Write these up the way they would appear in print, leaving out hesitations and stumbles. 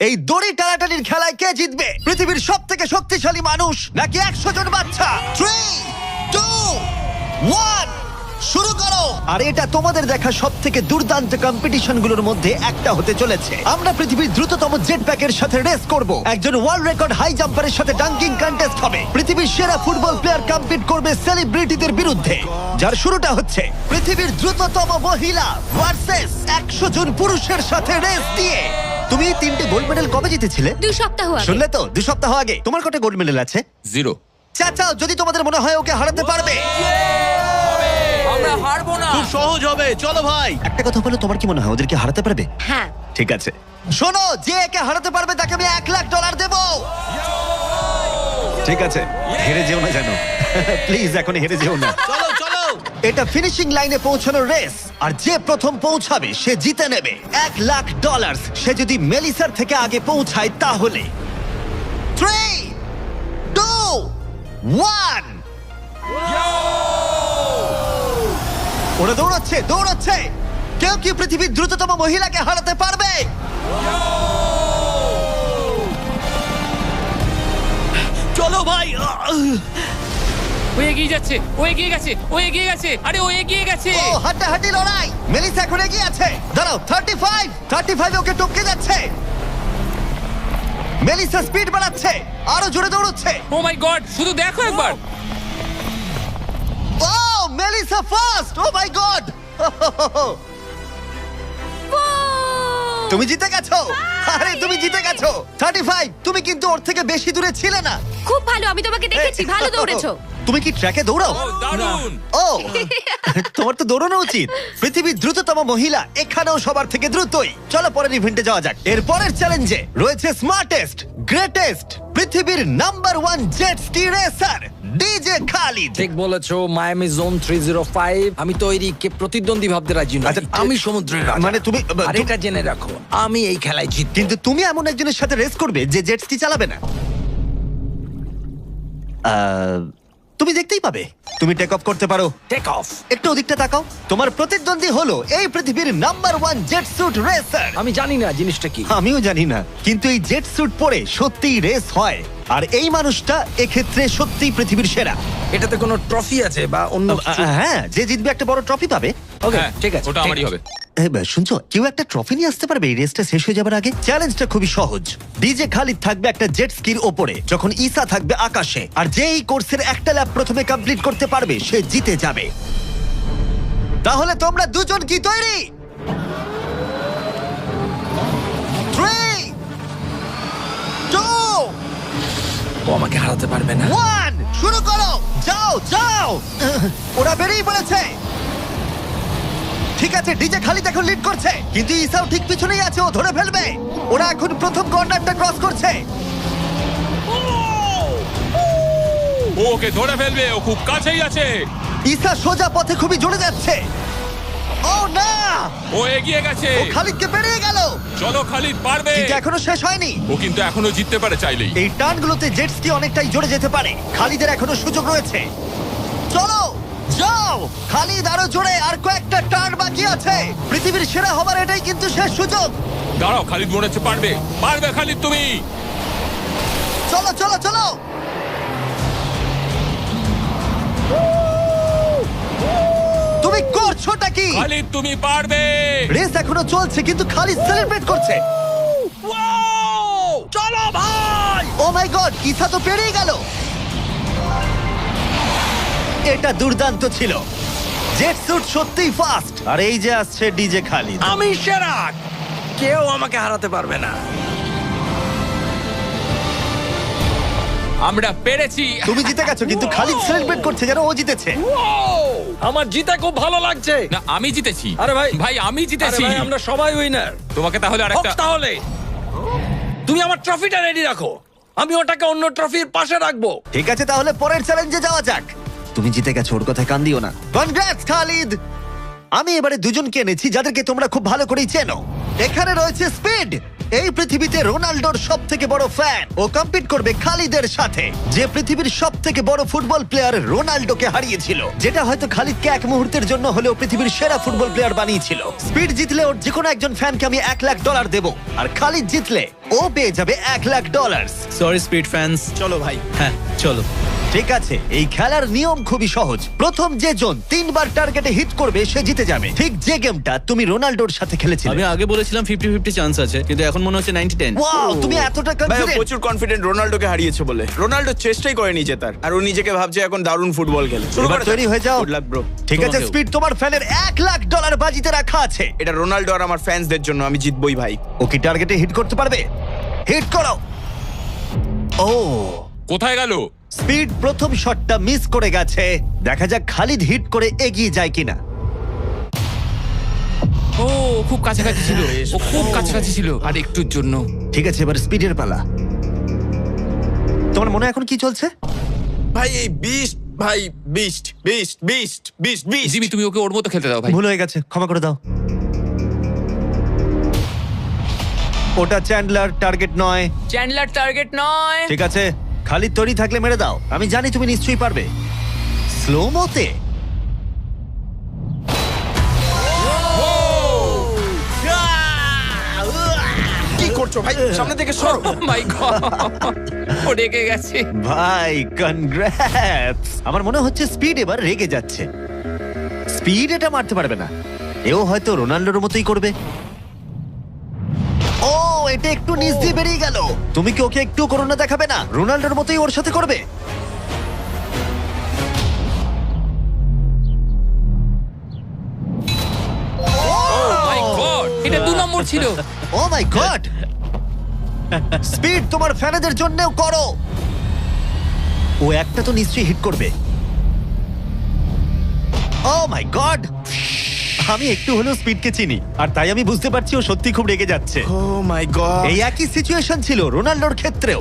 এই দড়ি টানাটানির খেলায় কে জিতবে? পৃথিবীর সব থেকে শক্তিশালী মানুষ নাকি 100 জন বাচ্চা? 3, 2, 1 শুরু করো। আর এটা তোমাদের দেখা সব থেকে দুর্দান্ত কম্পিটিশন গুলোর মধ্যে একটা হতে চলেছে। আমরা পৃথিবীর দ্রুততম জেট প্যাকের সাথে রেস করব। একজন ওয়ার্ল্ড রেকর্ড হাই জাম্পারের সাথে ডাঙ্কিং কন্টেস্ট হবে। পৃথিবীর সেরা ফুটবল প্লেয়ার কম্পিট করবে সেলিব্রিটিদের বিরুদ্ধে। যার শুরুটা হচ্ছে পৃথিবীর দ্রুততম মহিলা ভার্সেস 100 জন পুরুষের সাথে রেস দিয়ে। তুমি 3টে গোল্ড মেডেল কবে জিতেছিলে? 2 সপ্তাহ আগে। শুনলে তো, 2 সপ্তাহ আগে। তোমার কটা গোল্ড মেডেল আছে? 0। চাচাও, যদি তোমাদের মনে হয় ওকে হারাতে পারবে। আমরা হারবো না। খুব সহজ হবে, চলো ভাই। একটা কথা বলো, তোমার কি মনে হয় ওদেরকে হারাতে পারবে? হ্যাঁ। ঠিক আছে, শোনো, যে একে হারাতে পারবে তাকে আমি $1,00,000 দেব। ঠিক আছে, হেরে যেও না জানো। প্লিজ এখন হেরে যেও না। চলো চলো। এটা ফিনিশিং লাইনে পৌঁছানোর রেস, আর যে প্রথম পৌঁছাবে সে জিতে নেবে $1,00,000। সে যদি মেলিসার থেকে আগে পৌঁছায় তাহলে 3, 2, 1 ওরা দৌড়াচ্ছে দৌড়াচ্ছে। কেউ কি পৃথিবীর দ্রুততম মহিলাকে হারাতে পারবে? চলো ভাই। ও এগিয়ে যাচ্ছে, ও এগিয়ে গেছে, ও এগিয়ে গেছে। আরে ও এগিয়ে গেছে। ও হাড্ডাহাড্ডি লড়াই। মেলিসা এখন এগিয়ে আছে। দাঁড়াও, 35 ওকে টপকে যাচ্ছে। মেলিসা স্পিড বাড়াচ্ছে, আরো জোরে দৌড়চ্ছে। ও মাই গড, শুধু দেখো একবার। Oh Melissa first. O my god, তুমি জিতে গেছো। আরে তুমি জিতে গেছো। 35, তুমি কিন্তু ওর থেকে বেশি দূরে ছিলে না। খুব ভালো, আমি তোমাকে দেখেছি, ভালো দৌড়েছো। তুমি কি ট্র্যাকে দৌড়াও? ও দারুণ। ও, তোমার তো দৌড়ানো উচিত। পৃথিবীর দ্রুততম মহিলা এখানেও সবার থেকে দ্রুতই। চলো পরের ইভেন্টে যাওয়া যাক। এর পরের চ্যালেঞ্জে রয়েছে স্মার্টেস্ট, গ্রেটেস্ট, পৃথিবীর number 1 jet ski racer DJ Khalid. ঠিক বলেছো, মায়ামি জোন 305। আমি তৈরি, কে প্রতিদ্বন্দ্বী ভাবতে রাজি নয়। আচ্ছা, আমি সমুদ্রের রাজা। মানে তুমি আর এটা জেনে রাখো, আমি এই খেলায় জিতবো। কিন্তু তুমি এমন একজনের সাথে রেস করবে যে জেট স্কি চালাবে না। তুমি দেখতেই পাবে। তুমি টেক অফ করতে পারো। Take off. একটু ওদিকটা তাকাও। তোমার প্রতিদ্বন্দ্বী হলো এই পৃথিবীর নাম্বার 1 জেট স্যুট রেসার। আমি জানি না জিনিসটা কি। আমিও জানি না, কিন্তু এই জেট স্যুট পরে সত্যিই রেস হয়। আর এই মানুষটা এক্ষেত্রে সত্যিই পৃথিবীর সেরা। এটাতে কোনো ট্রফি আছে বা অন্য কিছু? হ্যাঁ, যে জিতবে একটা বড় ট্রফি পাবে। ওকে, হ্যাঁ, ঠিক আছে, ওটা ঠিক আমারই আছে। হবে। শুনছো, কেউ একটা ট্রফি নিয়ে আসতে পারবে এই রেসটা শেষ হয়ে যাবার আগে? চ্যালেঞ্জটা খুবই সহজ। ডিজে খালিদ থাকবে একটা জেট স্কির ওপরে, যখন ঈসা থাকবে আকাশে। আর যে এই কোর্সের একটা ল্যাব প্রথমে কমপ্লিট করতে পারবে সে জিতে যাবে। তাহলে তোমরা দুজন কি তৈরি? 3, 2, ও আমাকে হারাতে পারবে না। 1 শুরু করো। যাও যাও। ওরা বেরিয়ে পড়েছে। ঠিক আছে, ডিজে খালিদ এখন লিড করছে, কিন্তু ইসাও ঠিক পিছনেই আছে। ও ধরে ফেলবে। ওরা এখন প্রথম কর্নারটা ক্রস করছে। ও ওকে ধরে ফেলবে, ও খুব কাছেই আছে। ইসা সোজা পথে খুবই জোরে যাচ্ছে। ও না, ও এগিয়ে গেছে। ও খালিদকে পেরিয়ে গেল। চলো খালিদ, পারবে। কিন্তু এখনো শেষ হয়নি। ও কিন্তু এখনো জিততে পারে চাইলেই। এই টার্নগুলোতে জেট স্কি অনেকটাই জোরে যেতে পারে। খালিদের এখনো সুযোগ রয়েছে। চলো যাও খালিদ, আরো জোরে। আর কয়েকটা টার্ন বাকি আছে। পৃথিবীর সেরা হবার এটাই কিন্তু শেষ সুযোগ। দাঁড়াও, খালিদ মনে হচ্ছে পারবে। পারবে খালিদ তুমি। চলো চলো চলো। তুমি করছোটা কি? খালিদ তুমি পারবে। রেস এখনো চলছে, কিন্তু খালিদ সেলিব্রেট করছে। চলো ভাই। ও মাই গড, ইসা তো পেরিয়ে গেল। এটা দুর্দান্ত ছিল। জেট স্যুট সত্যিই ফাস্ট। আর এই যে আসছে ডিজে খালিদ। আমি সেরা, কেউ আমাকে হারাতে পারবে না। আমরা পেরেছি। তুমি জিতে গেছো, কিন্তু খালিদ সেলিব্রেট করছে যেন ও জিতেছে। আমার জিতে খুব ভালো লাগছে। না, আমি জিতেছি। আরে ভাই, ভাই আমি জিতেছি। আরে ভাই, আমরা সবাই উইনার। তোমাকে তাহলে আরেকটা। তাহলে তুমি আমার ট্রফিটা রেডি রাখো, আমি ওটাকে অন্য ট্রফির পাশে রাখবো। ঠিক আছে, তাহলে পরের চ্যালেঞ্জে যাওয়া যাক। তুমি জিতে গেছো, ওর কথায় কান দিও না। কনগ্রাটস খালিদ। আমি এবারে দুজনকে এনেছি যাদেরকে তোমরা খুব ভালো করেই চেনো। এখানে রয়েছে স্পিড, এই পৃথিবীতে রোনাল্ডোর সব থেকে বড় ফ্যান ও কম্পিট করবে খালিদের সাথে, যে পৃথিবীর সব থেকে বড় ফুটবল প্লেয়ার রোনাল্ডোকে হারিয়েছিল, যেটা হয়তো খালিদকে এক মুহূর্তের জন্য হলেও পৃথিবীর সেরা ফুটবল প্লেয়ার বানিয়েছিল। স্পিড জিতলে ওর যে কোনো একজন ফ্যানকে আমি $1,00,000 দেবো, আর খালিদ জিতলে ও পেয়ে যাবে $1,00,000। সরি স্পিড ফ্যান্স, চলো ভাই। হ্যাঁ চলো। ঠিক আছে, এই খেলার নিয়ম খুবই সহজ। প্রথম যে জন 3 বার টার্গেটে হিট করবে সে জিতে যাবে, ঠিক যে গেমটা তুমি রোনাল্ডোর সাথে খেলেছিলে। আমি আগে বলেছিলাম 50-50 চান্স আছে, কিন্তু এখন মনে হচ্ছে 90-10। ওয়াও, তুমি এতটা ভাই ও কনফিডেন্ট! প্রচুর কনফিডেন্ট রোনাল্ডোকে হারিয়েছে বলে। রোনাল্ডো চেষ্টাই করেনি জেতার, আর ও নিজেকে ভাবছে এখন দারুণ ফুটবল খেলে। শুরু এবার করে তৈরি হয়ে যাও। Good luck bro. ঠিক আছে তোমাকেও। স্পিড, তোমার ফ্যানের $1,00,000 বাজিতে রাখা আছে। এটা রোনাল্ডো আর আমার ফ্যান্সদের জন্য, আমি জিতবই ভাই। ও কি টার্গেটে হিট করতে পারবে? হিট করো। ও, কোথায় গেল? স্পিড প্রথম শটটা মিস করে গেছে। দেখা যাক খালিদ হিট করে এগিয়ে যায় কিনা। ও খুব কাছাকাছি ছিল, ও খুব কাছাকাছি ছিল, আর একটুর জন্য। ঠিক আছে, এবার স্পিডের পালা। তোমার মনে এখন কি চলছে? ভাই এই বিস্ট, ভাই beast beast beast beast beast. Jimmy, তুমি ওকে ওর মতো খেলতে দাও ভাই। ভুল হয়ে গেছে, ক্ষমা করে দাও। ওটা চ্যান্ডলার, টার্গেট নয়। চ্যান্ডলার টার্গেট নয়। ঠিক আছে, খালিদ তৈরি থাকলে মেরে দাও। আমি জানি তুমি নিশ্চয়ই পারবে। স্লো মোতে কি করছো ভাই? সামনে থেকে সরো। মাই গড, ও রেগে গেছে। ভাই, কনগ্রাটস! আমার মনে হচ্ছে স্পিড এবার রেগে যাচ্ছে। স্পিড এটা মারতে পারবে না, এও হয়তো রোনাল্ডোর মতোই করবে। ও, এটা একটু নিচ দিয়ে বেরিয়ে গেল। তুমি কি ওকে একটু করোনা দেখাবে না? রোনাল্ডোর মতোই ওর সাথে করবে। মাই গড, এটা 2 নম্বর ছিল। ও মাই গড! স্পিড তোমার ফ্যানেদের জন্যও করো। ও একটা তো নিশ্চয়ই হিট করবে। ও মাই গড! আমি একটু হলেও স্পিডকে চিনি, আর তাই আমি বুঝতে পারছি ও সত্যি খুব রেগে যাচ্ছে। ও মাই গড। এই একই সিচুয়েশন ছিল রোনাল্ডোর ক্ষেত্রেও।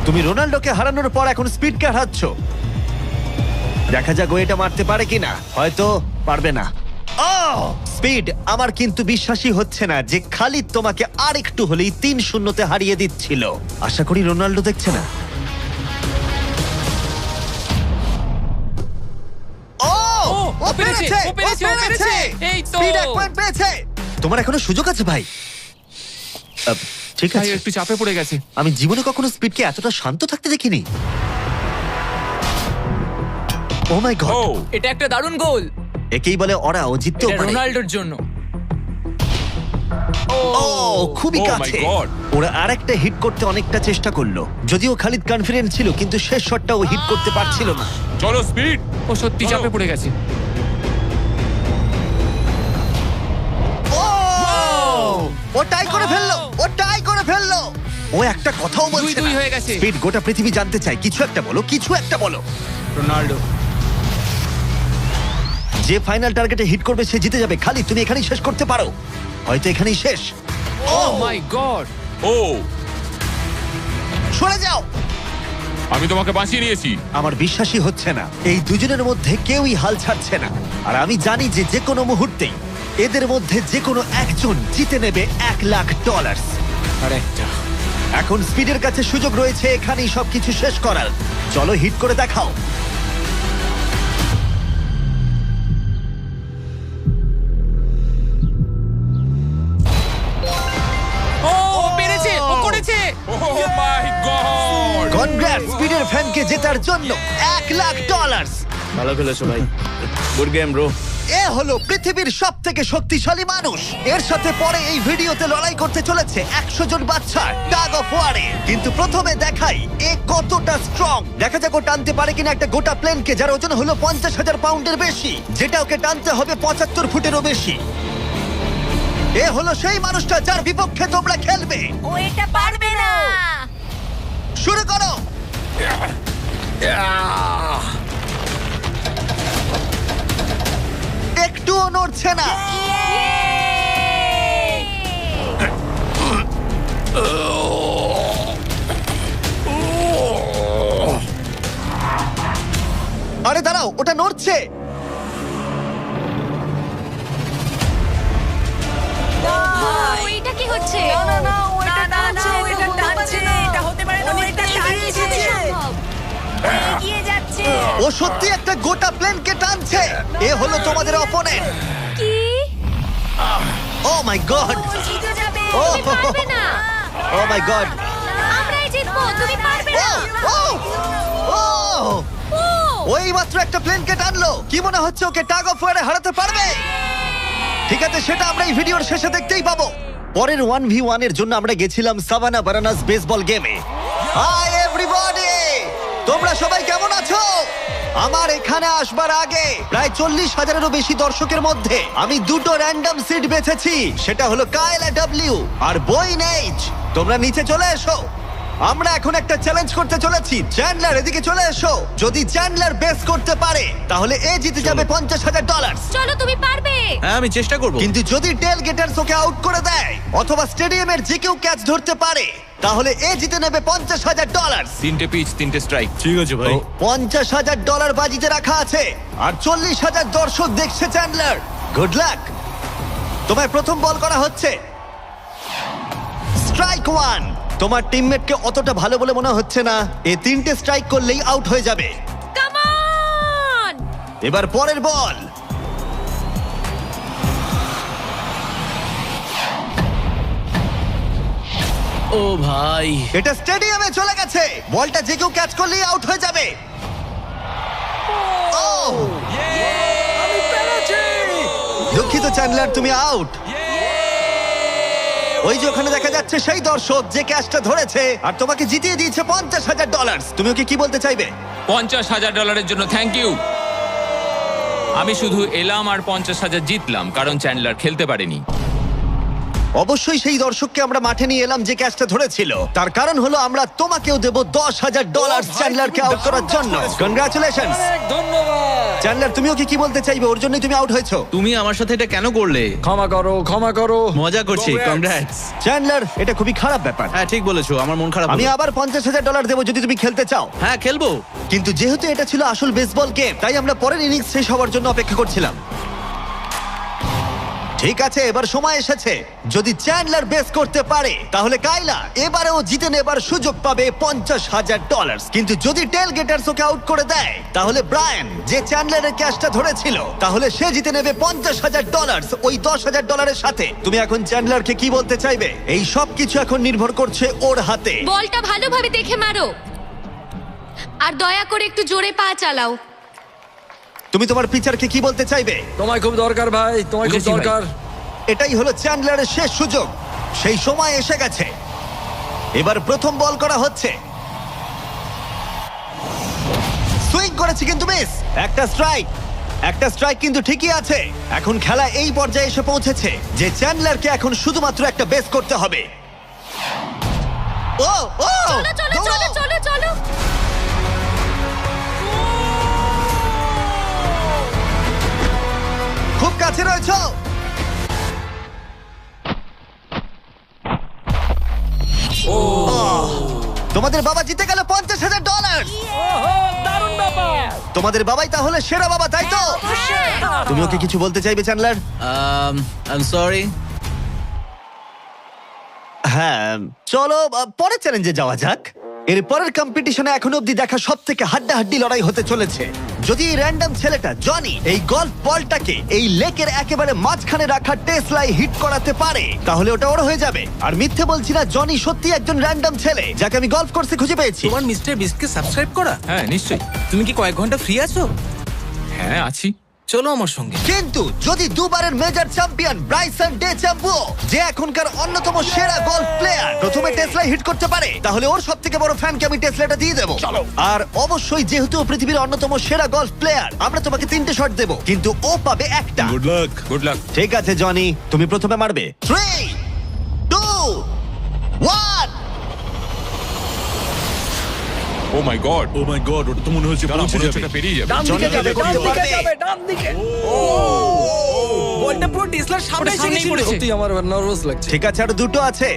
তুমি রোনাল্ডোকে হারানোর পর এখন স্পিডকে হারাচ্ছ। দেখা যাক ও এটা মারতে পারে কিনা। হয়তো পারবে না। ও স্পিড, আমার কিন্তু বিশ্বাসই হচ্ছে না যে খালিদ তোমাকে আর একটু হলেই 3-0 হারিয়ে দিচ্ছিল। আশা করি রোনাল্ডো দেখছে না। ও, ও পেরেছে, ও পেরেছে, ও পেরেছে। এই তো। স্পিড 1 পয়েন্ট পেয়েছে। তোমার এখনো সুযোগ আছে ভাই। ঠিক ভাই আছে, একটু চাপে পড়ে গেছে। আমি জীবনে কখনো স্পিডকে এতটা শান্ত থাকতে দেখিনি। ও মাই গড! এটা একটা দারুণ গোল। একেই বলে ওরা ও জিততেও এটা পারে। রোনাল্ডোর জন্য। ও, খুবই Oh my কাছে। God! ওরা আরেকটা হিট করতে অনেকটা চেষ্টা করলো, যদিও খালিদ কনফিডেন্ট ছিল, কিন্তু শেষ শটটা ও হিট করতে পারছিল না। চলো স্পিড, ও সত্যি চাপে পড়ে গেছে। ও, ও টাই করে ফেললো, ও টাই করে ফেললো। ও একটা কথাও বলছে 2-2 না। হয়ে গেছে। স্পিড, গোটা পৃথিবী জানতে চায়, কিছু একটা বলো, কিছু একটা বলো। রোনাল্ডো। যে ফাইনাল টার্গেটে হিট করবে সে জিতে যাবে। খালিদ, তুমি এখানেই শেষ করতে পারো, হয়তো এখানেই শেষ। ও মাই গড, ও, সরে যাও। আমি তোমাকে বাঁচিয়ে নিয়েছি। আমার বিশ্বাসই হচ্ছে না, এই দুজনের মধ্যে কেউই হাল ছাড়ছে না। আর আমি জানি যে যে কোনো মুহূর্তেই এদের মধ্যে যে কোনো একজন জিতে নেবে $1,00,000। আর একটা। এখন স্পিডের কাছে সুযোগ রয়েছে এখানেই সবকিছু শেষ করার। চলো হিট করে দেখাও। ও পেরেছে, ও করেছে। ও মাই গড! কনগ্রাটস স্পিডের ফ্যানকে জেতার জন্য $1,00,000। ভালো খেলেছো ভাই। Good game bro. এ হলো পৃথিবীর সব থেকে শক্তিশালী মানুষ। এর সাথে পরে এই ভিডিওতে লড়াই করতে চলেছে 100 জন বাচ্চা টাগ অফ ওয়ারে। কিন্তু প্রথমে দেখাই এ কতটা স্ট্রং। দেখা যাক ও টানতে পারে কিনা একটা গোটা প্লেনকে, যার ওজন হলো 50,000 পাউন্ডের বেশি, যেটা ওকে টানতে হবে 75 ফুটেরও বেশি। এ হলো সেই মানুষটা যার বিপক্ষে তোমরা খেলবে। ও এটা পারবে না। শুরু করো। একটুও নড়ছে না। আরে দাঁড়াও, ওটা নড়ছে। ও, এটা কি হচ্ছে এগিয়ে যাচ্ছে। ও সত্যি একটা গোটা প্লেনকে টানছে। এ হলো তোমাদের অপোনেন্ট। কি ও মাই গড, ও জিতে যাবে। ও পারবে না ও মাই গড, আমরাই জিতবো তুমি পারবে না ও ও ও ওই মাত্র একটা প্লেনকে টানলো। কি মনে হচ্ছে ওকে টাগ অফ ওয়ারে হারাতে পারবে? ঠিক আছে, সেটা আমরা এই ভিডিওর শেষে দেখতেই পাবো। পরের 1v1 এর জন্য আমরা গেছিলাম সাভানা বারানাস বেসবল গেমে। হাই এভরিবডি, তোমরা সবাই কেমন আছো? আমার এখানে আসবার আগে প্রায় 40,000-এরও বেশি দর্শকের মধ্যে আমি দুটো র্যান্ডম সিট বেছেছি। সেটা হলো কায়লা ডব্লিউ আর বয়েন এইচ। তোমরা নিচে চলে এসো। আমরা এখন একটা চ্যালেঞ্জ করতে চলেছি। চ্যান্ডলার, এদিকে চলে এসো। যদি চ্যান্ডলার বেস করতে পারে তাহলে এ জিতে যাবে $50,000। চলো তুমি পারবে হ্যাঁ আমি চেষ্টা করব। কিন্তু যদি টেল গেটার্স ওকে আউট করে দেয় অথবা স্টেডিয়ামের যে কেউ ক্যাচ ধরতে পারে তাহলে এ জিতে নেবে $50,000। 3টে পিচ 3টে স্ট্রাইক। ঠিক আছে ভাই। $50,000 বাজিতে রাখা আছে আর 40,000 দর্শক দেখছে। Chandler, good luck. তোমায় প্রথম বল করা হচ্ছে। স্ট্রাইক 1। তোমার টিমমেটকে অতটা ভালো বলে মনে হচ্ছে না। এ 3টে স্ট্রাইক করলেই আউট হয়ে যাবে। কাম অন এবার পরের বল। ও ভাই, এটা স্টেডিয়ামে চলে গেছে। বলটা যে কেউ ক্যাচ করলেই আউট হয়ে যাবে। ও আমি পেরেছি। দুঃখিত চ্যান্ডলার, তুমি আউট। ওই যে ওখানে দেখা যাচ্ছে সেই দর্শক যে ক্যাচটা ধরেছে আর তোমাকে জিতিয়ে দিয়েছে $50,000। তুমি ওকে কি বলতে চাইবে? $50,000 জন্য থ্যাংক ইউ। আমি শুধু এলাম আর 50,000 জিতলাম কারণ চ্যান্ডলার খেলতে পারেনি। অবশ্যই সেই দর্শককে আমরা মাঠে নিয়ে এলাম যে ক্যাচটা ধরেছিল। তার কারণ হলো আমরা তোমাকেও দেব $10,000 চ্যান্ডলারকে আউট করার জন্য। কনগ্রাচুলেশনস ধন্যবাদ। চ্যান্ডলার, তুমি ওকে কি বলতে চাইবে? ওর জন্যই তুমি আউট হয়েছো। তুমি আমার সাথে এটা কেন করলে? ক্ষমা করো, ক্ষমা করো। মজা করছি। Congrats. কংগ্রাটস। চ্যান্ডলার, এটা খুবই খারাপ ব্যাপার। হ্যাঁ ঠিক বলেছো, আমার মন খারাপ আমি হলো। আবার $50,000 দেবো যদি তুমি খেলতে চাও। হ্যাঁ খেলবো। কিন্তু যেহেতু এটা ছিল আসল বেসবল গেম তাই আমরা পরের ইনিংস শেষ হওয়ার জন্য অপেক্ষা করছিলাম। ঠিক আছে, এবার সময় এসেছে। যদি চ্যান্ডলার বেস করতে পারে তাহলে কাইলা এবারেও জিতে নেবার সুযোগ পাবে $50,000। কিন্তু যদি টেল গেটার্স ওকে আউট করে দেয় তাহলে ব্রায়ান, যে চ্যান্ডলারের ক্যাচটা ধরেছিল, তাহলে সে জিতে নেবে $50,000 ওই $10,000-এর সাথে। তুমি এখন চ্যান্ডলারকে কি বলতে চাইবে? এই সব কিছু এখন নির্ভর করছে ওর হাতে। বলটা ভালোভাবে দেখে মারো আর দয়া করে একটু জোরে পা চালাও। তুমি তোমার পিচারকে কি বলতে চাইবে? তোমায় খুব দরকার ভাই, তোমায় খুব বুঝেছি ভাই। দরকার। এটাই হলো চ্যান্ডলারের শেষ সুযোগ। সেই সময় এসে গেছে। এবার প্রথম বল করা হচ্ছে। সুইং করেছে কিন্তু মিস। একটা স্ট্রাইক কিন্তু ঠিকই আছে। এখন খেলা এই পর্যায়ে এসে পৌঁছেছে যে চ্যান্ডলারকে এখন শুধুমাত্র একটা বেস করতে হবে। ও ও চলো চলো চলো চলো চলো খুব কাছে রয়েছো। তোমাদের বাবা জিতে গেল $50,000। দারুণ ব্যাপার। তোমাদের বাবাই তাহলে সেরা বাবা, তাই তো? তুমি ওকে কিছু বলতে চাইবে চ্যান্ডলার? I am sorry. হ্যাঁ, চলো পরের চ্যালেঞ্জে যাওয়া যাক। এর পরের কম্পিটিশনে এখনো অব্দি দেখা সবথেকে হাড্ডাহাড্ডি লড়াই হতে চলেছে। যদি এই র্যান্ডম ছেলেটা জনি এই গলফ বলটাকে এই লেকের একেবারে মাঝখানে রাখা টেসলাই হিট করাতে পারে তাহলে ওটা ওর হয়ে যাবে। আর মিথ্যে বলছি না, জনি সত্যি একজন র্যান্ডম ছেলে যাকে আমি গলফ কোর্সে খুঁজে পেয়েছি। তোমার মিস্টার বিস্টকে সাবস্ক্রাইব করা? হ্যাঁ নিশ্চয়ই। তুমি কি কয়েক ঘন্টা ফ্রি আছো? হ্যাঁ আছি। চলো আমার সঙ্গে। কিন্তু যদি দুবারের major champion Bryson DeChambeau, যে এখনকার অন্যতম সেরা গলফ প্লেয়ার, প্রথমে টেসলা হিট করতে পারে তাহলে ওর সবথেকে বড় ফ্যানকে আমি টেসলাটা দিয়ে দেবো। আর অবশ্যই যেহেতু ও পৃথিবীর অন্যতম সেরা গলফ প্লেয়ার, আমরা তোমাকে 3টে শট দেবো কিন্তু ও পাবে একটা। Good luck. Good luck. ঠিক আছে জনি, তুমি প্রথমে মারবে। 3, 2, 1। ও my god. O my god, ওটা তো মনে হচ্ছে পৌঁছে যাবে। এটা পেরিয়ে যাবে। ডান দিকে জনি যাবে, করতে ডান দিকে পারবে। যাবে, ডান দিকে। বলটা পুরো টেসলার সামনে ওটা এসে সামনেই গেছিল। পড়েছে। সত্যি আমার নার্ভাস লাগছে। ঠিক আছে, আরো দুটো আছে।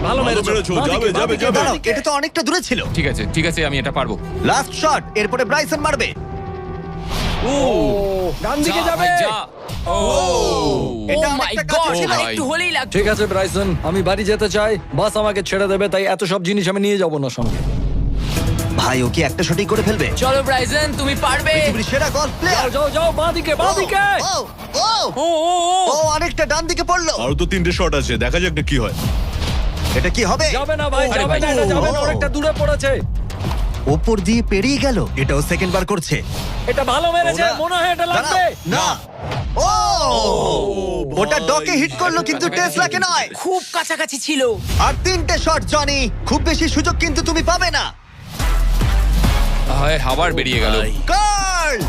ভালো মেরেছো। বাঁ দিকে, বাঁ দিকে, বাঁ দাঁড়াও, দিকে। এটা তো অনেকটা দূরে ছিল। ঠিক আছে আমি এটা পারবো। লাস্ট শট, এরপরে ব্রাইসন মারবে। ডান দিকে যা যাবে। ভাই, যা। এটা Oh my অনেকটা God, কাছে ছিল। ভাই। একটু হলেই লাগতো। ঠিক আছে ব্রাইসন, আমি বাড়ি যেতে চাই, বাস আমাকে ছেড়ে দেবে, তাই এত সব জিনিস আমি নিয়ে যাব না সঙ্গে। ভাই ও কি একটা শটই করে ফেলবে? চলো ব্রাইসন, তুমি পারবে। পৃথিবীর সেরা গলফ প্লেয়ার। যাও যাও, বাঁদিকে বাঁদিকে। ও অনেকটা ডান দিকে পড়লো। আরো তো 3টে শট আছে, দেখা যাক না কি হয়। এটা কি হবে? যাবে না ভাই, আরে যাবে ভাই। না, এটা যাবে না, ও। অনেকটা দূরে পড়েছে। ওপর দিয়ে পেরিয়ে গেল। এটাও সেকেন্ড বার করছে। এটা ভালো মেরেছে, মনে হয় এটা লাগবে। না ও ওটা ডকে হিট করলো কিন্তু টেসলাকে নয়। খুব কাছাকাছি ছিল। আর 3টে শট জনি, খুব বেশি সুযোগ কিন্তু তুমি পাবে না। হায়, আবার বেরিয়ে গেল। কার্ল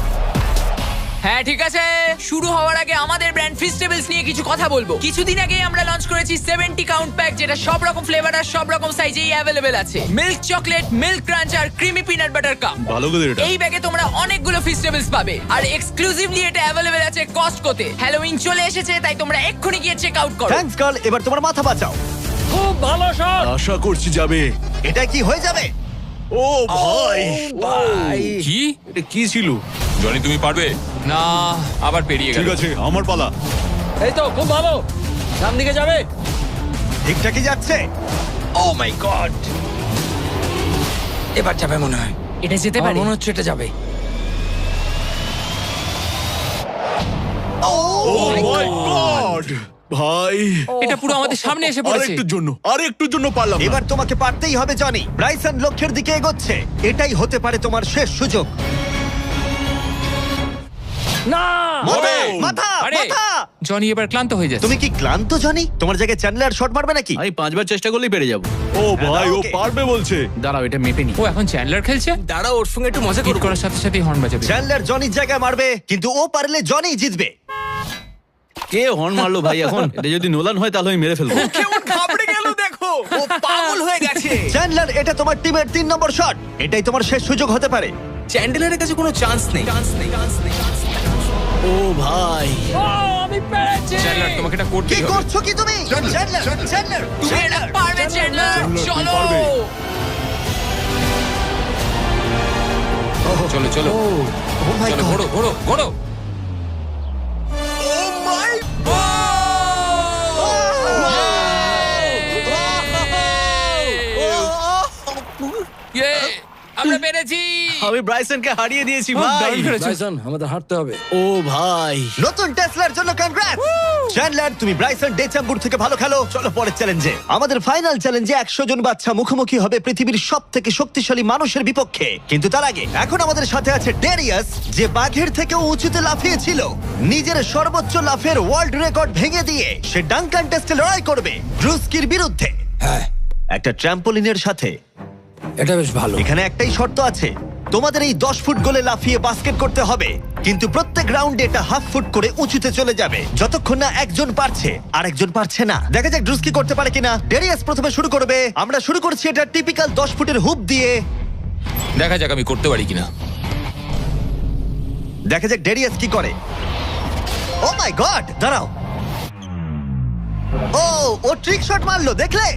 হ্যাঁ ঠিক আছে, শুরু হওয়ার আগে আমাদের ব্র্যান্ড ফিস্টেবলস নিয়ে কিছু কথা বলবো। কিছুদিন আগে আমরা লঞ্চ করেছি 70 কাউন্ট প্যাক, যেটা সব রকম ফ্লেভার আর সব রকম সাইজেই অ্যাভেলেবেল আছে। মিল্ক চকলেট, মিল্ক ক্রাঞ্চ আর ক্রিমি পিনাট বাটার কাপ। ভালো করে এটা। এই ব্যাগে তোমরা অনেকগুলো ফিস্টেবলস পাবে আর এক্সক্লুসিভলি এটা অ্যাভেলেবেল আছে কস্টকোতে। হ্যালোউইন চলে এসেছে, তাই তোমরা এক্ষুনি গিয়ে চেক আউট করো। থ্যাঙ্কস কার্ল, এবার তোমার মাথা বাঁচাও। খুব ভালো শট। আশা করছি যাবে। এটা কি হয়ে যাবে? ও ভাই, কি? এটা কি ছিল? জনি তুমি পারবে না, আবার পেরিয়ে গেল। ঠিক আছে, আমার পালা। এই তো খুব ভালো, ডান দিকে যাবে। ঠিকঠাকই যাচ্ছে। ও মাই গড, এবার যাবে মনে হয়। এটা যেতে আমার পারে। মনে হচ্ছে এটা যাবে। ও মাই গড ভাই, এটা পুরো আমাদের সামনে এসে পড়েছে। আরেকটুর জন্য পারলাম না। এবার তোমাকে পারতেই হবে জনি। ব্রাইসন লক্ষ্যের দিকে এগোচ্ছে। এটাই হতে পারে তোমার শেষ সুযোগ। না, মাথা হবে। মাথা আরে, মাথা। জনি এবার ক্লান্ত হয়ে যাচ্ছে। তুমি কি ক্লান্ত জনি? তোমার জায়গায় চ্যান্ডলার শট মারবে নাকি? আমি 5বার চেষ্টা করলেই পেরে যাব। ও ভাই, ও ওকে। পারবে বলছে। দাঁড়াও, এটা মেপে নি। ও এখন চ্যান্ডলার খেলছে। দাঁড়াও, ওর সঙ্গে একটু মজা হিট করো। করার সাথে সাথে হর্ন বাজাবে। চ্যান্ডলার জনির জায়গায় মারবে, কিন্তু ও পারলে জনি জিতবে। কে হর্ন মারলো ভাই এখন? এটা যদি নোলান হয় তাহলে আমি মেরে ফেলবো। কেমন ঘাবড়ে গেল দেখো, ও পাগল হয়ে গেছে। চ্যান্ডলার, এটা তোমার টিমের 3 নম্বর শট। এটাই তোমার শেষ সুযোগ হতে পারে। চ্যান্ডেলারের কাছে কোনো চান্স নেই। ও ভাই, ও, আমি পেরেছি। চ্যান্ডলার তোমাকে এটা কি করতেই হবে। করছো কি তুমি? চ্যান্ডলার চ্যান্ডলার তুমি এটা পারবে চ্যান্ডলার, চলো। চলো চলো ও মাই চলো, গড। ঘোড়ো ঘোড়ো ঘোড়ো। ইয়ে, আমরা পেরেছি। আমি ব্রাইসনকে হারিয়ে দিয়েছি খুব ভাই। দারুণ করেছো। ব্রাইসন, আমাদের হাঁটতে হবে। ও ভাই, নতুন টেসলার জন্য কনগ্রাটস চ্যান্ডলার, তুমি ব্রাইসন ডেচাম্বুর থেকে ভালো খেলো। চলো পরের চ্যালেঞ্জে। আমাদের ফাইনাল চ্যালেঞ্জে 100 জন বাচ্চা মুখোমুখি হবে পৃথিবীর সবথেকে শক্তিশালী মানুষের বিপক্ষে। কিন্তু তার আগে এখন আমাদের সাথে আছে ডেরিয়াস, যে বাঘের থেকেও উঁচুতে লাফিয়েছিল। নিজের সর্বোচ্চ লাফের ওয়ার্ল্ড রেকর্ড ভেঙে দিয়ে সে ডাঙ্কান টেস্টে লড়াই করবে ড্রুস্কির বিরুদ্ধে। হ্যাঁ, একটা ট্র্যাম্পোলিনের সাথে। এটা বেশ ভালো। এখানে একটাই শর্ত আছে, তোমাদের এই 10 ফুট গোলে লাফিয়ে বাস্কেট করতে হবে, কিন্তু প্রত্যেক রাউন্ডে এটা হাফ ফুট করে উঁচুতে চলে যাবে, যতক্ষণ না একজন পারছে আর একজন পারছে না। দেখা যাক ড্রুস্কি করতে পারে কিনা। ডেরিয়াস প্রথমে শুরু করবে। আমরা শুরু করছি এটা টিপিক্যাল 10 ফুটের হুপ দিয়ে। দেখা যাক আমি করতে পারি কিনা। দেখা যাক ডেরিয়াস কি করে। ও মাই গড, দাঁড়াও। ও ট্রিক শট মারলো, দেখলে?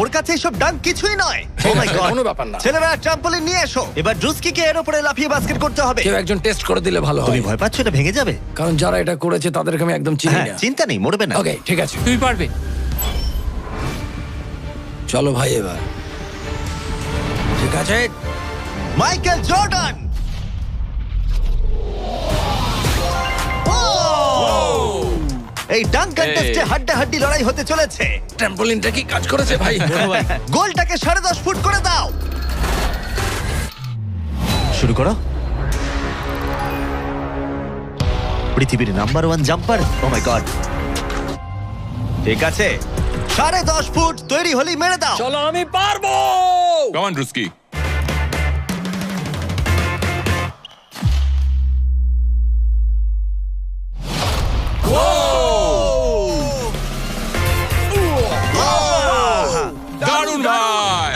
ওর কাছে এসব ডাঙ্ক কিছুই নয়। ও মাই গড, কোনো ব্যাপার না। ছেলেরা ট্রাম্পলিন নিয়ে এসো। এবার ড্রুস্কিকে এর উপরে লাফিয়ে বাস্কেট করতে হবে। কেউ একজন টেস্ট করে দিলে ভালো তুমি হয়, ভয় পাচ্ছ এটা ভেঙে যাবে? কারণ যারা এটা করেছে তাদেরকে আমি একদম চিনি হ্যাঁ, না। চিন্তা নেই, মরবে না। ওকে, ঠিক আছে, তুমি পারবে। চলো ভাই এবার। ঠিক আছে, মাইকেল জর্ডান। এই ডাঙ্ক কন্টেস্টে হাড্ডাহাড্ডি লড়াই হতে চলেছে। ট্র্যাম্পোলিনটা কি কাজ করেছে ভাই? গোলটাকে 10.5 ফুট করে দাও। শুরু করো। পৃথিবীর number 1 jumper. O my god, ঠিক আছে, 10.5 ফুট তৈরি হলেই মেরে দাও। চলো, আমি পারবো। Come on Druski. দারুণ ভাই।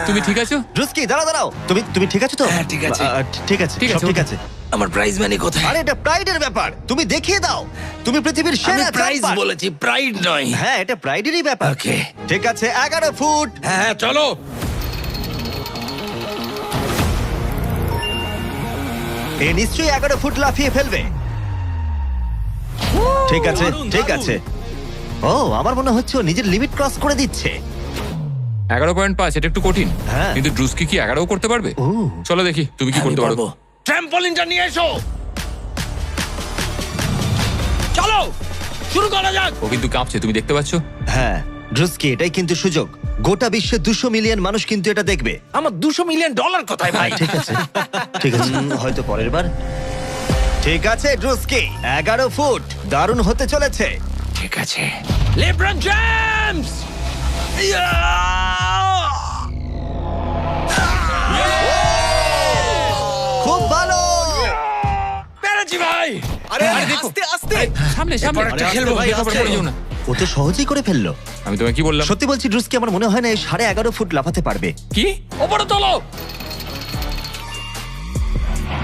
তুমি ঠিক আছো? ড্রুস্কি, দাঁড়াও দাঁড়াও, তুমি ঠিক আছো তো? হ্যাঁ, ঠিক আছে। ঠিক আছে, ঠিক সব আছে, ঠিক ওকে। আছে। আমার প্রাইজ মানি কোথায়? আরে এটা প্রাইডের ব্যাপার, তুমি দেখিয়ে দাও। তুমি পৃথিবীর আমি সেরা প্রাইজ জাম্পার। বলেছি, প্রাইড নয়। হ্যাঁ, এটা প্রাইডেরই ব্যাপার। ওকে। ঠিক আছে, 11 ফুট। হ্যাঁ, চলো। এ নিশ্চয়ই 11 ফুট লাফিয়ে ফেলবে। ঠিক আছে, ঠিক আছে। ও, আমার মনে হচ্ছে ও নিজের লিমিট ক্রস করে দিচ্ছে। 11.5, এটা একটু কঠিন। হ্যাঁ। কিন্তু ড্রুস্কি কি 11 করতে পারবে? ও। চলো দেখি তুমি কি করতে পারো। ট্র্যাম্পলিনটা নিয়ে এসো। চলো শুরু করা যাক। ও কিন্তু কাঁপছে, তুমি দেখতে পাচ্ছ? হ্যাঁ, ড্রুস্কি, এটাই কিন্তু সুযোগ। গোটা বিশ্বে 200 মিলিয়ন মানুষ কিন্তু এটা দেখবে। আমার $200 মিলিয়ন কোথায় ভাই? ঠিক আছে, ঠিক আছে, হয়তো পরের বার। ঠিক আছে ড্রুস্কি, 11 ফুট, দারুণ হতে চলেছে। ঠিক আছে। LeBron James. খুব ভালো। পেরেছি ভাই। আরে আস্তে আস্তে। সামনে সামনে একটা খেলবো ভাই, একেবারে পড়ে যেও না। ও তো সহজেই করে ফেললো। আমি তোমায় কি বললাম? সত্যি বলছি ড্রুস্কি, আমার মনে হয় না এই 11.5 ফুট লাফাতে পারবে। কি? ওপরে তোলো।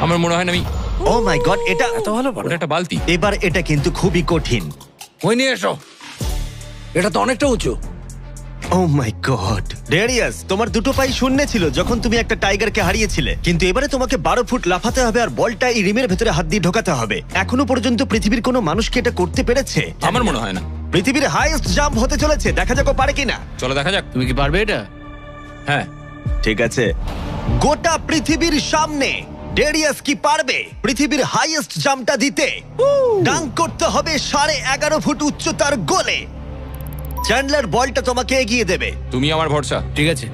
আমার মনে হয় না আমি। ও মাই গড, এটা এত ভালো পারো। ওটা একটা বালতি। এবার এটা কিন্তু খুবই কঠিন। ওই নিয়ে এসো। এটা তো অনেকটা উঁচু। ও মাই গড, ডেরিয়াস, তোমার দুটো পাই শূন্য ছিল যখন তুমি একটা টাইগারকে হারিয়েছিলে, কিন্তু এবারে তোমাকে 12 ফুট লাফাতে হবে আর বলটা এই রিমের ভেতরে হাত দিয়ে ঢোকাতে হবে। এখনো পর্যন্ত পৃথিবীর কোনো মানুষকে এটা করতে পেরেছে? আমার মনে হয় না। পৃথিবীর হাইয়েস্ট জাম্প হতে চলেছে, দেখা যাক ও পারে কিনা। চলো দেখা যাক। তুমি কি পারবে এটা? হ্যাঁ। ঠিক আছে, গোটা পৃথিবীর সামনে ডেরিয়াস কি পারবে পৃথিবীর হাইয়েস্ট জাম্পটা দিতে? ডাঙ্ক করতে হবে 11.5 ফুট উচ্চতার গোলে। চ্যান্ডলার বলটা তোমাকে এগিয়ে দেবে। তুমি আমার ভরসা। ঠিক আছে।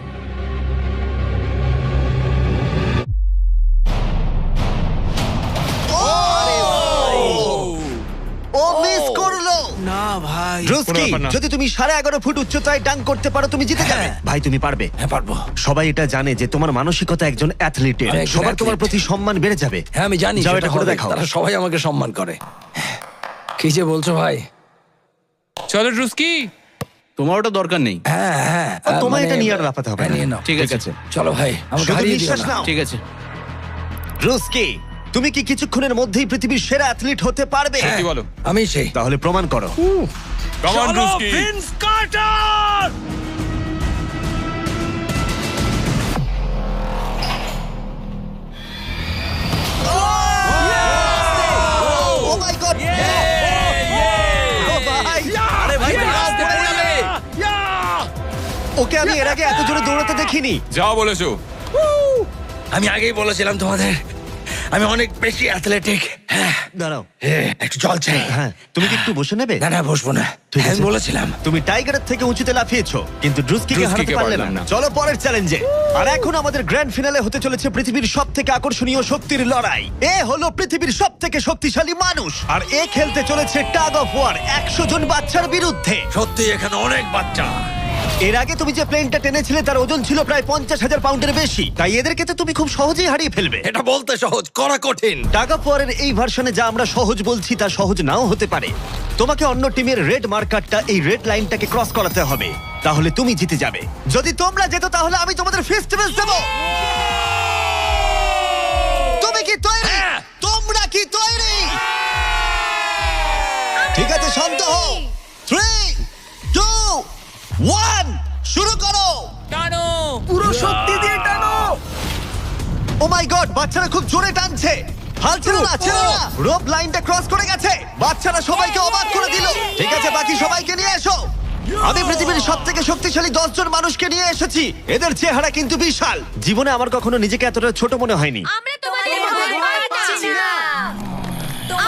ও মিস করলো। না ভাই। ড্রুস্কি, কোনো ব্যাপার না। যদি তুমি 11.5 ফুট উচ্চতায় ডাঙ্ক করতে পারো তুমি জিতে যাবে। ভাই তুমি পারবে। হ্যাঁ পারবো। সবাই এটা জানে যে তোমার মানসিকতা একজন অ্যাথলিটের। আমি একজন সবার তোমার athlete। প্রতি সম্মান বেড়ে যাবে। হ্যাঁ আমি জানি। যাও সেটা এটা করে হবে। দেখাও। তারা সবাই আমাকে সম্মান করে। কি যে বলছো ভাই? চলো ড্রুস্কি। তোমার ওটা দরকার নেই। হ্যাঁ হ্যাঁ। তোমার মানে- এটা নিয়ে আর লাফাতে হবে হ্যাঁ, না। নিয়ে নাও। ঠিক আছে। চলো ভাই, আমাকে শুধু হারিয়ে দিও নিঃশ্বাস না। নাও। ঠিক আছে। ড্রুস্কি, তুমি কি কিছুক্ষণের মধ্যেই পৃথিবীর সেরা অ্যাথলিট হতে পারবে? হ্যাঁ। কি বলো? আমি সেই। তাহলে প্রমাণ করো। Come on, Druski. Vince Carter. Oh my god! ও ভাই! আরে ভাই আস্তে পড়ালে। ওকে আমি এর আগে এত জোরে দৌড়াতে দেখিনি। যাও বলেছো। আমি আগেই বলেছিলাম তোমাদের আমি অনেক বেশি অ্যাথলেটিক। হ্যাঁ দাঁড়াও। একটু জল চাই। হ্যাঁ, তুমি কি একটু বসে নেবে? না না বসবো না। ঠিক হ্যাঁ, আছে। আমি বলেছিলাম। তুমি টাইগারের থেকে উঁচুতে লাফিয়েছো, কিন্তু ড্রুস্কিকে হারাতে ড্রুস্কিকে পারলে পারলাম না। না। চলো পরের চ্যালেঞ্জে। আর এখন আমাদের গ্র্যান্ড ফিনালে হতে চলেছে পৃথিবীর সবথেকে আকর্ষণীয় শক্তির লড়াই। এ হলো পৃথিবীর সবথেকে শক্তিশালী মানুষ, আর এ খেলতে চলেছে টাগ অফ ওয়ার 100 জন বাচ্চার বিরুদ্ধে। সত্যি এখানে অনেক বাচ্চা। এর আগে তুমি যে প্লেনটা টেনেছিলে তার ওজন ছিল প্রায় 50,000 পাউন্ডের বেশি, তাই এদেরকে তো তুমি খুব সহজেই হারিয়ে ফেলবে। এটা বলতে সহজ, করা কঠিন। টাগ অফ ওয়ারের এই ভার্সনে যা আমরা সহজ বলছি তা সহজ নাও হতে পারে। তোমাকে অন্য টিমের রেড মার্কারটা এই রেড লাইনটাকে ক্রস করাতে হবে, তাহলে তুমি জিতে যাবে। যদি তোমরা যেত তাহলে আমি তোমাদের ফেস্টিভ্যাল দেব। তুমি কি তৈরি? হ্যাঁ। তোমরা কি তৈরি? ঠিক আছে, শান্ত হও। 3, 2, 1 শুরু করো। টানো। পুরো শক্তি দিয়ে টানো। ও মাই গড, বাচ্চারা খুব জোরে টানছে। হাল ছেড়ো না, ছেড়ো না। রোপ লাইনটা ক্রস করে গেছে। বাচ্চারা সবাইকে অবাক করে দিল। ঠিক আছে, বাকি সবাইকে নিয়ে এসো। আমি পৃথিবীর সবথেকে শক্তিশালী 10 জন মানুষকে নিয়ে এসেছি। এদের চেহারা কিন্তু বিশাল। জীবনে আমার কখনো নিজেকে এতটা ছোট মনে হয়নি। আমরা তোমাদের ভয় পাচ্ছি না।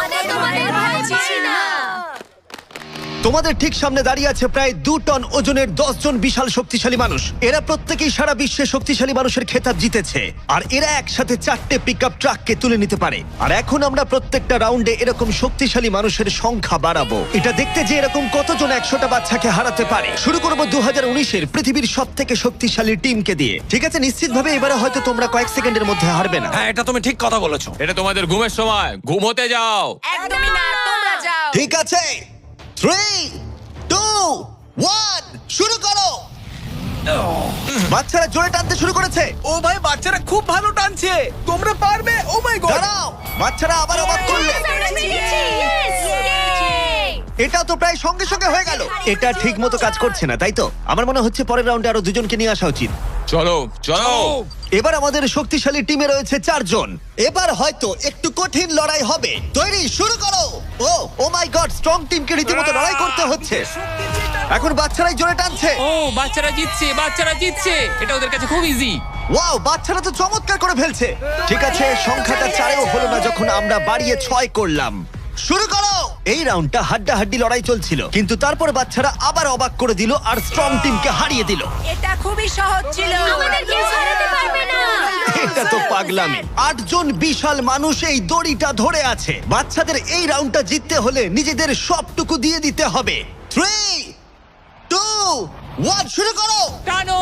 আমরা তোমাদের ভয় পাচ্ছি না। তোমাদের ঠিক সামনে দাঁড়িয়ে আছে প্রায় 2 টন ওজনের 10 জন বিশাল শক্তিশালী মানুষ। এরা প্রত্যেকেই সারা বিশ্বে শক্তিশালী মানুষের খেতাব জিতেছে, আর এরা একসাথে 4টে পিকআপ ট্রাককে তুলে নিতে পারে। আর এখন আমরা প্রত্যেকটা রাউন্ডে এরকম শক্তিশালী মানুষের সংখ্যা বাড়াবো, এটা দেখতে যে এরকম কতজন 100টা বাচ্চাকে হারাতে পারে। শুরু করবো 2019-এর পৃথিবীর সবথেকে শক্তিশালী টিমকে দিয়ে। ঠিক আছে, নিশ্চিতভাবে এবারে হয়তো তোমরা কয়েক সেকেন্ডের মধ্যে হারবে না। হ্যাঁ এটা তুমি ঠিক কথা বলেছো। এটা তোমাদের ঘুমের সময়, ঘুমোতে যাও। একদমই না, তোমরা যাও। ঠিক আছে, 3, 2, 1 শুরু করো। বাচ্চারা জোরে টানতে শুরু করেছে। ও ভাই বাচ্চারা খুব ভালো টানছে। তোমরা পারবে। ও মাই গড। দাঁড়াও, বাচ্চারা আবার অবাক করলো। আমরা পেরেছি। Yay! এটা তো প্রায় সঙ্গে সঙ্গে হয়ে গেল। এটা ঠিক মতো কাজ করছে না, তাই তো? আমার মনে হচ্ছে পরের রাউন্ডে আরো 2 জনকে নিয়ে আসা উচিত। চলো চলো। এবার আমাদের শক্তিশালী টিমে রয়েছে 4 জন। এবার হয়তো একটু কঠিন লড়াই হবে। তৈরি, শুরু করো। ও মাই গড, স্ট্রং টিমকে রীতিমতো লড়াই করতে হচ্ছে। এখন বাচ্চারাই জোরে টানছে। ও বাচ্চারা জিতছে, এটা ওদের কাছে খুব ইজি। ওয়াও, বাচ্চারা তো চমৎকার করে ফেলছে। ঠিক আছে, সংখ্যাটা 4-এও হলো না যখন আমরা বাড়িয়ে 6 করলাম। শুরু করো। এই রাউন্ডটা হাড্ডাহাড্ডি লড়াই চলছিল, কিন্তু তারপর বাচ্চারা আবার অবাক করে দিল আর স্ট্রং টিমকে হারিয়ে দিল। এটা খুবই সহজ ছিল। আমাদের কেউ হারাতে পারবে না। এটা তো পাগলামি। 8 জন বিশাল মানুষ এই দড়িটা ধরে আছে। বাচ্চাদের এই রাউন্ডটা জিততে হলে নিজেদের সবটুকু দিয়ে দিতে হবে। 3, 2, 1, শুরু করো। টানো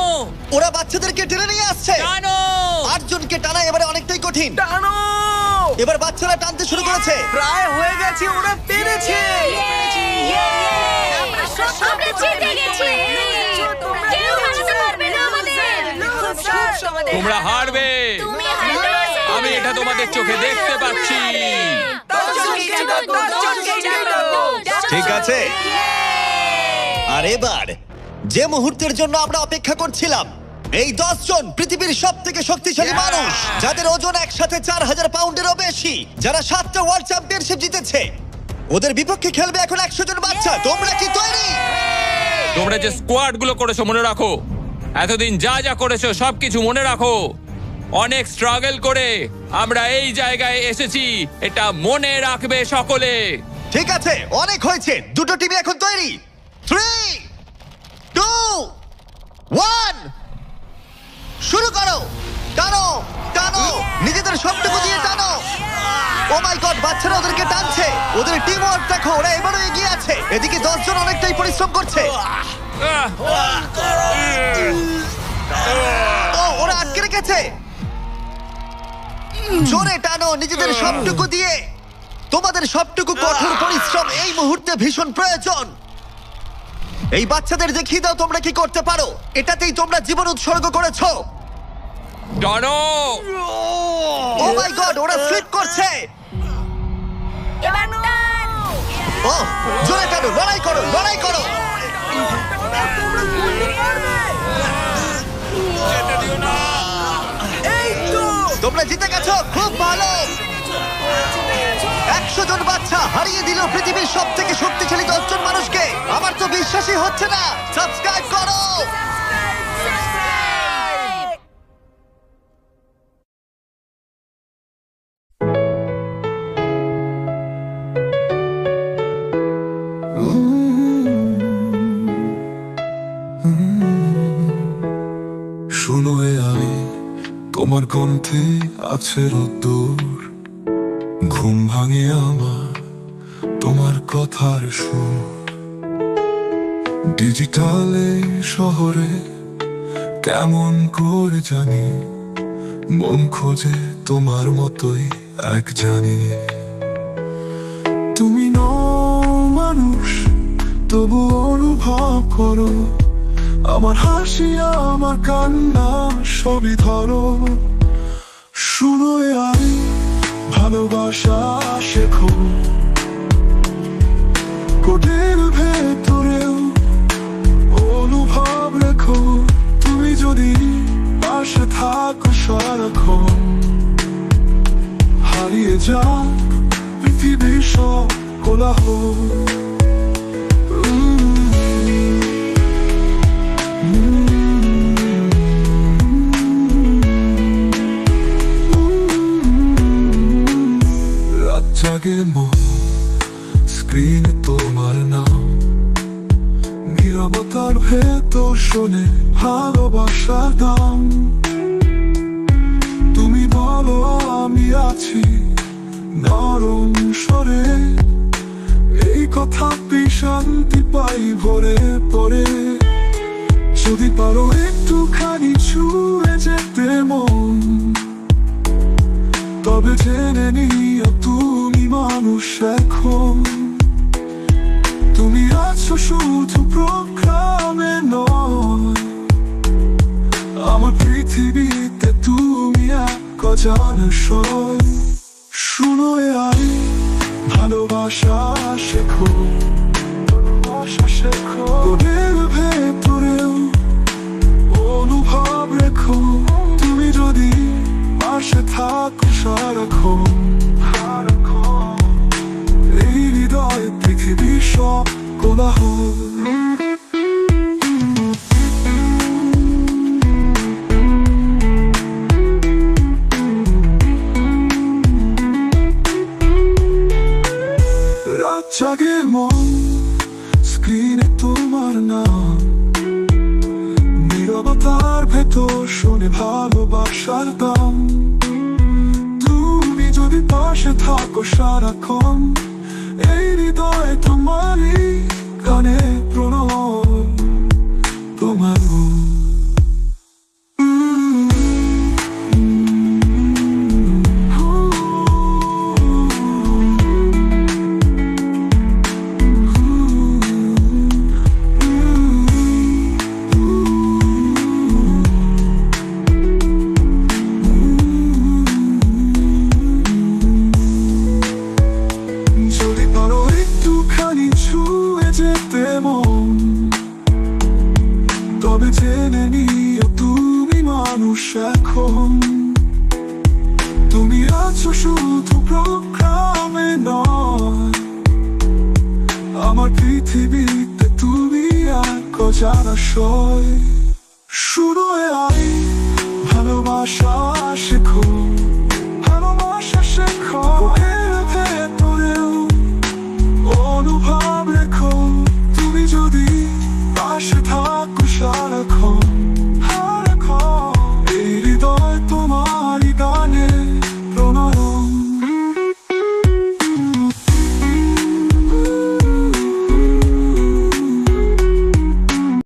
ওরা বাচ্চাদেরকে টেনে নিয়ে আসছে। টানো। 8 জনকে টানা এবারে অনেকটাই কঠিন। এবার বাচ্চারা টানতে শুরু করেছে। প্রায় হয়ে গেছে, ওরা পেরেছে। আমরা সব জিতে গেছি। কেউ হারাতে পারবে না আমাদের। তোমরা হারবে, তুমি হারবে। আমি এটা তোমাদের চোখে দেখতে পাচ্ছি। ঠিক আছে, আর এবার যে মুহূর্তের জন্য আমরা অপেক্ষা করছিলাম, এই 10 জন পৃথিবীর সব থেকে শক্তিশালী মানুষ, যাদের ওজন একসাথে 4000 পাউন্ডেরও বেশি, যারা 7টা ওয়ার্ল্ড চ্যাম্পিয়নশিপ জিতেছে, ওদের বিপক্ষে খেলবে এখন 100 জন বাচ্চা। তোমরা কি তৈরি? তোমরা যে স্কোয়াড গুলো করেছো মনে রাখো, এতদিন যা যা করেছো সবকিছু মনে রাখো। অনেক স্ট্রাগল করে আমরা এই জায়গায় এসেছি, এটা মনে রাখবে সকলে। ঠিক আছে, অনেক হয়েছে। দুটো টিম এখন তৈরি। 3, 2, 1, শুরু করো। টানো টানো, নিজেদের সবটুকু দিয়ে টানো। ও মাই গড, বাচ্চারা ওদেরকে টানছে। ওদের টিম ওয়ার্ক দেখো, ওরা এবারও এগিয়ে আছে। এদিকে 10 জন অনেকটাই পরিশ্রম করছে। ওরা আটকে রেখেছে। জোরে টানো নিজেদের সবটুকু দিয়ে। তোমাদের সবটুকু কঠোর পরিশ্রম এই মুহূর্তে ভীষণ প্রয়োজন। এই বাচ্চাদের দেখিয়ে দাও তোমরা কি করতে পারো। এটাতেই তোমরা জীবন উৎসর্গ করেছো। টানো। ও মাই গড, ওরা স্লিপ করছে। এবার টান। ও জোরে টানো, লড়াই করো, লড়াই করো। তোমরা জিতে গেছো, খুব ভালো। 100 জন বাচ্চা হারিয়ে দিল পৃথিবীর সব থেকে শক্তিশালী 10 জন মানুষকে। আমার তো বিশ্বাসই হচ্ছে না। সাবস্ক্রাইব করো। শুনো আমি, তোমার কণ্ঠে আছে রোদ্দুর। ঘুম ভাঙে আমার তোমার কথার সুর। ডিজিটালে শহরে কেমন করে জানি, মন খোঁজে তোমার মতোই এক জানি। তুমি নও মানুষ, তবু অনুভব করো আমার হাসি, আমার কান্না সবই ধরো। শুনো আমি, ভালোবাসা শেখো কোটের ভেতরেও অনুভব রেখো। তুমি যদি পাশে থাকো সারাক্ষণ, হারিয়ে যাক পৃথিবীর সব কোলাহল। জাগে মন, স্ক্রিনে তোমার নাম, নীরবতার ভেতর শোনে ভালোবাসার দাম। তুমি বলো আমি আছি নরম স্বরে, এই কথাতে শান্তি পাই ভরে পড়ে। যদি পারো একটুখানি ছুঁয়ে যেতে মন, তবে জেনে নিও তুমি মানুষ এখন। তুমি আছো শুধু প্রোগ্রামে নয়, আমার পৃথিবীতে তুমি এক অজানা সয়। শুনো আমি, ভালোবাসা শেখো, ভালোবাসা শেখো ওদের ভেতরেও অনুভব রেখো। তুমি যদি থাকো সারাক্ষণ। এই হৃদয়ে পৃথিবী সব কোলাহল। রাত জাগে মন, স্ক্রিনে তোমার নাম, নীরবতার ভেতর শোনে ভালোবাসার দাম। তুমি যদি পাশে থাকো সারাক্ষণ, এই হৃদয়ে তোমারই গানে প্রণয় তোমার। যদি পারো একটুখানি ছুঁয়ে যেতে মন, তবে জেনে নিও তুমি মানুষ এখন। তুমি আছো শুধু প্রোগ্রামে নয়, আমার পৃথিবীতে তুমি এক অজানা সয়। শুরু আই ভালোবাসা শেখো, ভালোবাসা শেখো। ভেতরেও অনুভব রেখো, তুমি যদি পাশে থাকো সারাক্ষণ।